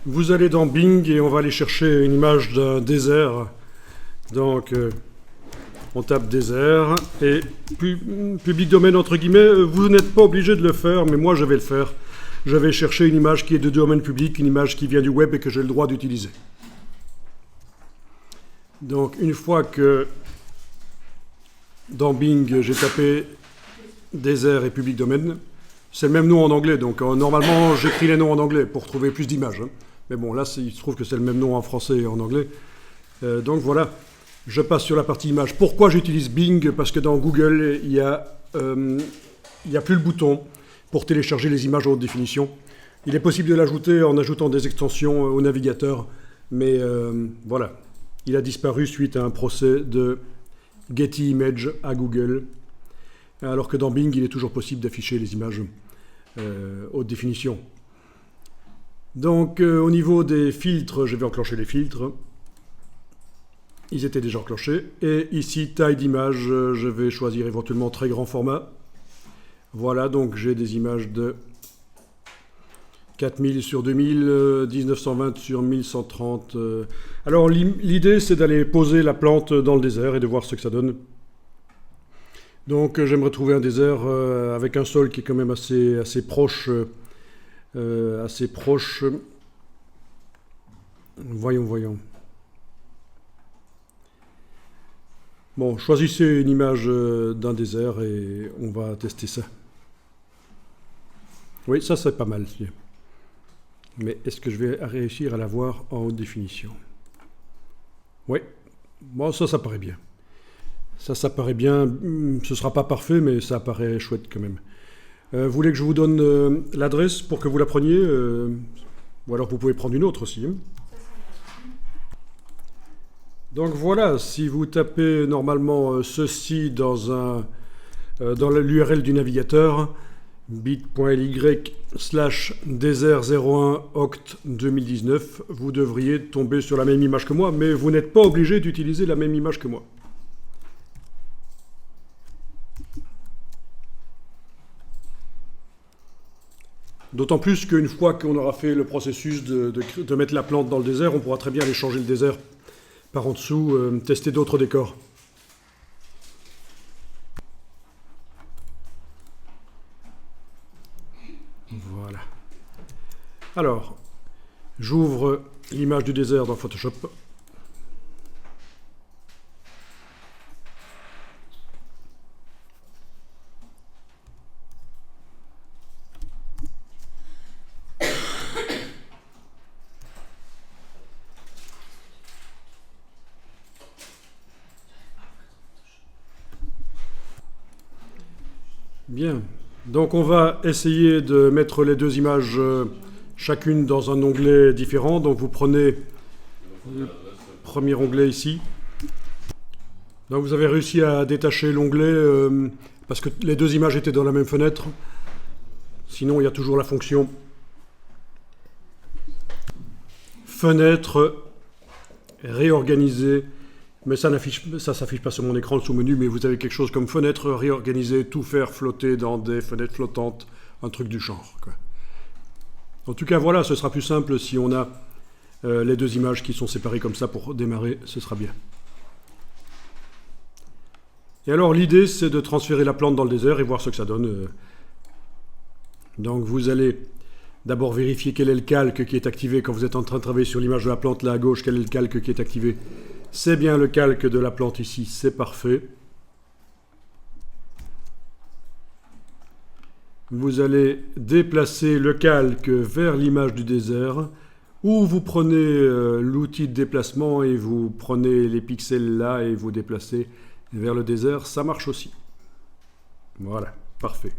Vous allez dans Bing et on va aller chercher une image d'un désert. Donc, on tape désert et public domaine entre guillemets. Vous n'êtes pas obligé de le faire, mais moi je vais le faire. Je vais chercher une image qui est de domaine public, une image qui vient du web et que j'ai le droit d'utiliser. Donc, une fois que dans Bing, j'ai tapé désert et public domaine, c'est le même nom en anglais. Donc, normalement, j'écris les noms en anglais pour trouver plus d'images. Mais bon, là, il se trouve que c'est le même nom en français et en anglais. Donc, voilà. Je passe sur la partie image. Pourquoi j'utilise Bing? Parce que dans Google, il y a plus le bouton pour télécharger les images en haute définition. Il est possible de l'ajouter en ajoutant des extensions au navigateur. Mais voilà. Il a disparu suite à un procès de Getty Image à Google. Alors que dans Bing, il est toujours possible d'afficher les images haute définition. Donc, au niveau des filtres, je vais enclencher les filtres. Ils étaient déjà enclenchés. Et ici, taille d'image, je vais choisir éventuellement très grand format. Voilà, donc j'ai des images de 4000 sur 2000, 1920 sur 1130. Alors, l'idée, c'est d'aller poser la plante dans le désert et de voir ce que ça donne. Donc, j'aimerais trouver un désert avec un sol qui est quand même assez proche. Voyons. Bon, choisissez une image d'un désert et on va tester ça. Oui, ça c'est pas mal. Mais est-ce que je vais réussir à la voir en haute définition? Oui, bon, ça paraît bien. Ça paraît bien. Ce sera pas parfait, mais ça paraît chouette quand même. Vous voulez que je vous donne l'adresse pour que vous la preniez ou alors vous pouvez prendre une autre aussi. Donc voilà, si vous tapez normalement ceci dans l'URL du navigateur, bit.ly/désert01oct2019, vous devriez tomber sur la même image que moi, mais vous n'êtes pas obligé d'utiliser la même image que moi. D'autant plus qu'une fois qu'on aura fait le processus de mettre la plante dans le désert, on pourra très bien aller changer le désert par en dessous, tester d'autres décors. Voilà. Alors, j'ouvre l'image du désert dans Photoshop. Bien, donc on va essayer de mettre les deux images chacune dans un onglet différent. Donc vous prenez le premier onglet ici. Donc vous avez réussi à détacher l'onglet parce que les deux images étaient dans la même fenêtre. Sinon il y a toujours la fonction fenêtre réorganiser. Mais ça s'affiche pas sur mon écran, le sous-menu, mais vous avez quelque chose comme fenêtre réorganisée, tout faire flotter dans des fenêtres flottantes, un truc du genre, quoi. En tout cas, voilà, ce sera plus simple si on a les deux images qui sont séparées comme ça pour démarrer, ce sera bien. Et alors, l'idée, c'est de transférer la plante dans le désert et voir ce que ça donne. Donc, vous allez d'abord vérifier quel est le calque qui est activé quand vous êtes en train de travailler sur l'image de la plante là à gauche, quel est le calque qui est activé. C'est bien le calque de la plante ici, c'est parfait. Vous allez déplacer le calque vers l'image du désert, ou vous prenez l'outil de déplacement et vous prenez les pixels là et vous déplacez vers le désert, ça marche aussi. Voilà, parfait.